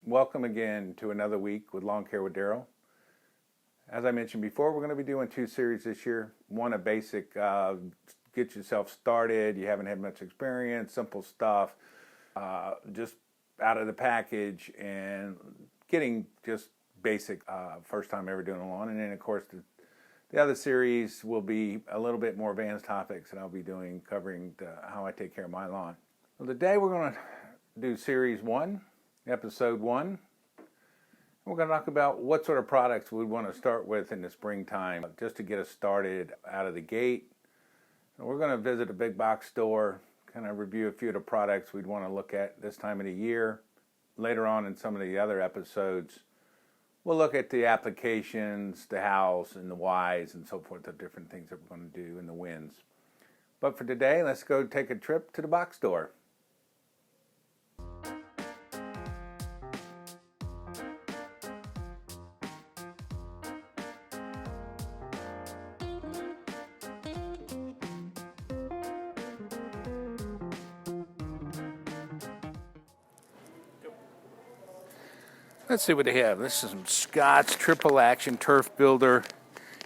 Welcome again to another week with Lawn Care with Daryl. As I mentioned before, we're going to be doing two series this year. One, a basic, get yourself started. You haven't had much experience, simple stuff, just out of the package and getting just basic, first time ever doing a lawn. And then, of course, the other series will be a little bit more advanced topics that I'll be doing, covering how I take care of my lawn. Well, today we're going to do series 1, episode 1. We're going to talk about what sort of products we want to start with in the springtime, just to get us started out of the gate. And we're going to visit a big box store, kind of review a few of the products we'd want to look at this time of the year. Later on in some of the other episodes, we'll look at the applications, the hows and the whys and so forth, the different things that we're going to do and the wins. But for today, let's go take a trip to the box store. Let's see what they have. This is some Scotts Triple Action Turf Builder.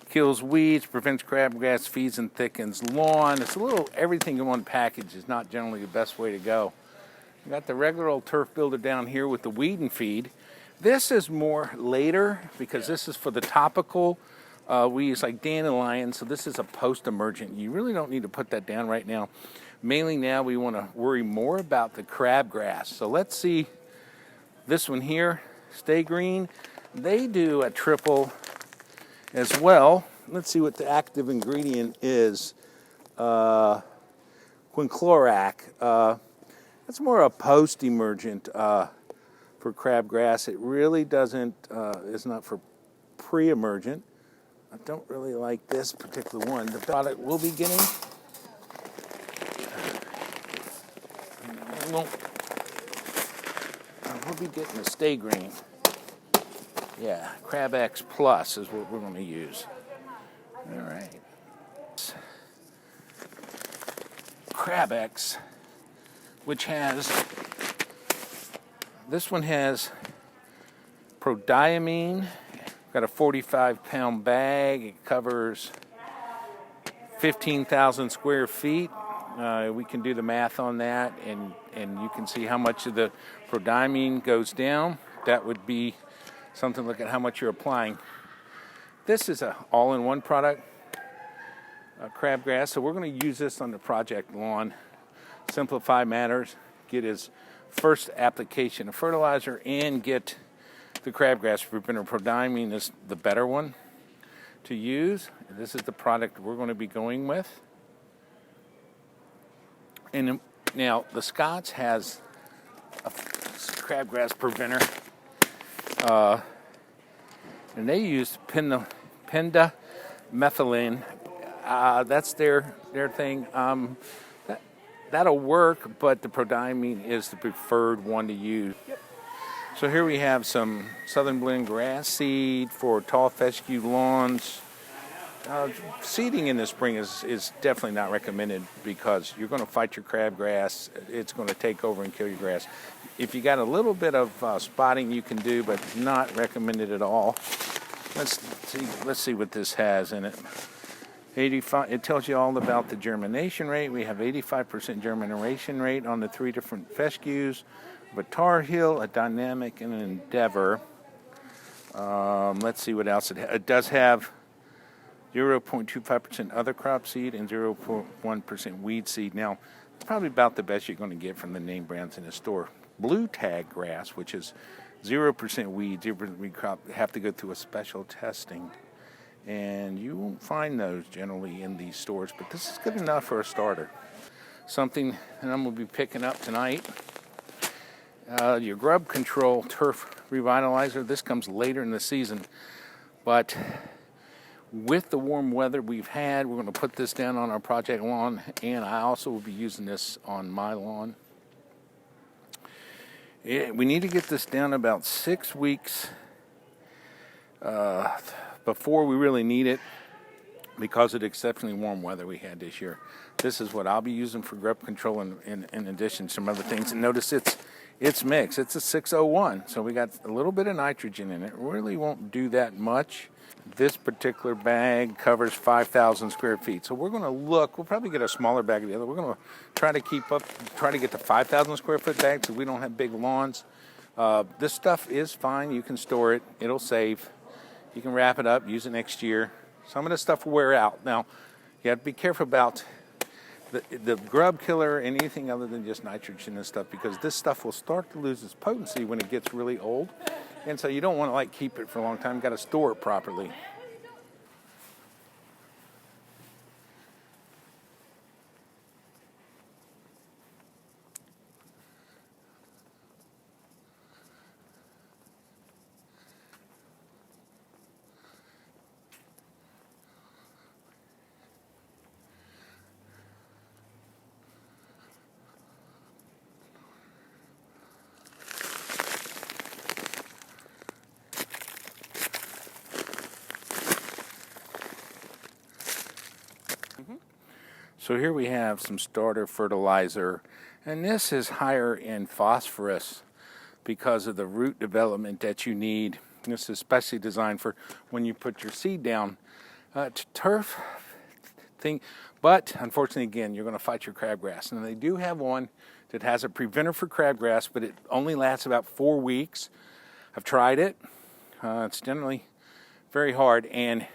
Kills weeds, prevents crabgrass, feeds and thickens lawn. It's a little everything in one package is not generally the best way to go. We got the regular old Turf Builder down here with the weed and feed. This is more later because this is for the topical. We use like dandelion, so this is a post-emergent. You really don't need to put that down right now. Mainly now we want to worry more about the crabgrass. So let's see this one here. Stay Green. They do a triple as well. Let's see what the active ingredient is. Quinclorac. That's more a post-emergent for crabgrass. It really doesn't, it's not for pre-emergent. I don't really like this particular one. The product we'll be getting, we'll be getting the Stay Green. Yeah, CrabX Plus is what we're going to use. All right. CrabX, which has, this one has prodiamine. Got a 45-pound bag. It covers 15,000 square feet. We can do the math on that, and you can see how much of the prodiamine goes down. That would be something. Look at how much you're applying. This is an all-in-one product, crabgrass. So we're going to use this on the project lawn. Simplify matters. Get his first application of fertilizer and get the crabgrass preventer. Prodiamine is the better one to use. This is the product we're going to be going with. And now the Scotts has a crabgrass preventer, and they use pendimethalin. That's their thing. That'll work, but the prodiamine is the preferred one to use. Yep. So here we have some Southern Blend grass seed for tall fescue lawns. Seeding in the spring is definitely not recommended because you're going to fight your crabgrass. It's going to take over and kill your grass. If you got a little bit of spotting, you can do, but not recommended at all. Let's see what this has in it. 85. It tells you all about the germination rate. We have 85% germination rate on the 3 different fescues. A Tar Heel, a Dynamic, and an Endeavor. Let's see what else it has. It does have 0.25% other crop seed and 0.1% weed seed. Now, it's probably about the best you're going to get from the name brands in the store. Blue Tag grass, which is 0% weed, 0% weed crop, have to go through a special testing. And you won't find those generally in these stores, but this is good enough for a starter. Something that I'm going to be picking up tonight. Your Grub Control Turf Revitalizer. This comes later in the season, but with the warm weather we've had, we're going to put this down on our project lawn, and I also will be using this on my lawn. We need to get this down about 6 weeks before we really need it because of the exceptionally warm weather we had this year. This is what I'll be using for grub control in addition to some other things. And notice it's mixed. It's a 601, so we got a little bit of nitrogen in it. Really won't do that much. This particular bag covers 5,000 square feet. So we're going to look, we'll probably get a smaller bag together. We're going to try to get the 5,000 square foot bags because we don't have big lawns. This stuff is fine. You can store it. It'll save. You can wrap it up, use it next year. Some of the stuff will wear out. Now, you have to be careful about the grub killer and anything other than just nitrogen and stuff, because this stuff will start to lose its potency when it gets really old. And so you don't want to like keep it for a long time. You've got to store it properly. So here we have some starter fertilizer, and this is higher in phosphorus because of the root development that you need. This is especially designed for when you put your seed down to turf thing. But unfortunately, again, you're going to fight your crabgrass. And they do have one that has a preventer for crabgrass, but it only lasts about 4 weeks. I've tried it. It's generally very hard, and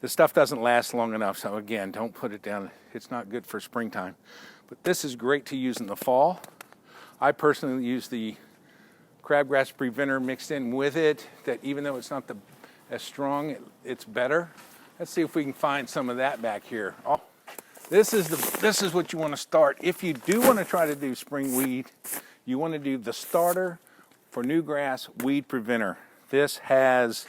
the stuff doesn't last long enough, so again, don't put it down. It's not good for springtime. But this is great to use in the fall. I personally use the crabgrass preventer mixed in with it, that even though it's not as strong, it's better. Let's see if we can find some of that back here. Oh, this is what you want to start. If you do want to try to do spring weed, you want to do the starter for new grass weed preventer. This has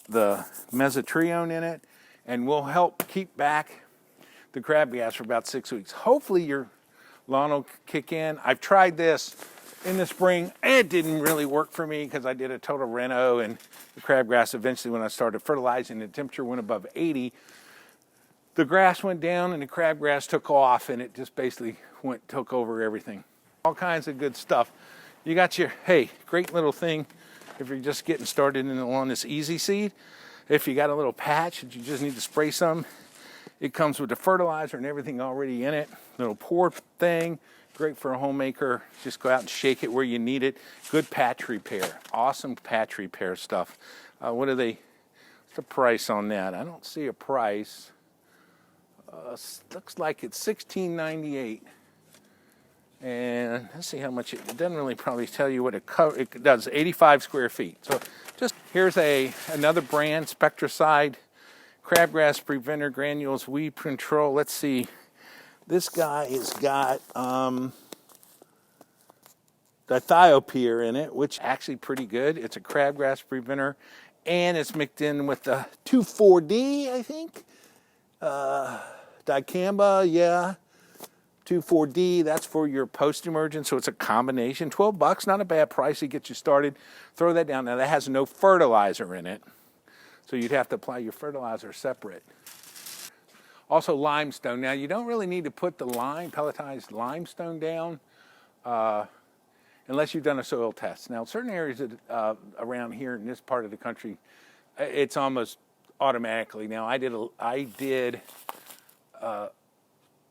the mesotrione in it and will help keep back the crabgrass for about 6 weeks. Hopefully your lawn will kick in. I've tried this in the spring. It didn't really work for me because I did a total reno, and the crabgrass eventually, when I started fertilizing, the temperature went above 80. The grass went down and the crabgrass took off, and it just basically took over everything. All kinds of good stuff. You got your, hey, great little thing if you're just getting started in the lawn, this Easy Seed. If you got a little patch that you just need to spray some, it comes with the fertilizer and everything already in it. Little pour thing, great for a homemaker. Just go out and shake it where you need it. Good patch repair, awesome patch repair stuff. What's the price on that? I don't see a price. Looks like it's $16.98. And let's see how much it doesn't really probably tell you what it covers. It does 85 square feet. So just here's another brand, Spectracide crabgrass preventer granules weed control. Let's see. This guy has got dithiopyr in it, which is actually pretty good. It's a crabgrass preventer, and it's mixed in with the 2,4-D, I think. Dicamba, yeah. 2,4-D, that's for your post-emergence, so it's a combination. $12, not a bad price to get you started. Throw that down. Now, that has no fertilizer in it, so you'd have to apply your fertilizer separate. Also, limestone. Now, you don't really need to put the pelletized limestone down unless you've done a soil test. Now, certain areas around here in this part of the country, it's almost automatically. Now, I did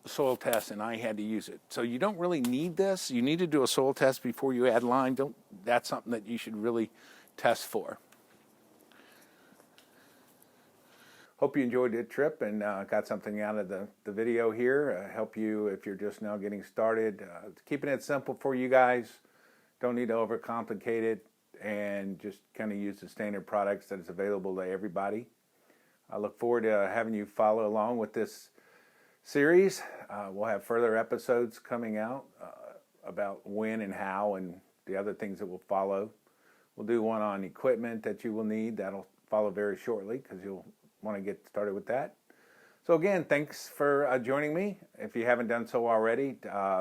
soil test, and I had to use it. So you don't really need this. You need to do a soil test before you add lime. That's something that you should really test for. Hope you enjoyed the trip and got something out of the video here. Help you if you're just now getting started. Keeping it simple for you guys. Don't need to overcomplicate it, and just kind of use the standard products that is available to everybody. I look forward to having you follow along with this series. We'll have further episodes coming out about when and how and the other things that will follow. We'll do one on equipment that you will need. That'll follow very shortly because you'll want to get started with that. So again, thanks for joining me. If you haven't done so already,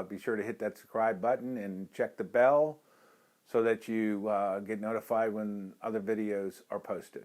be sure to hit that subscribe button and check the bell so that you get notified when other videos are posted.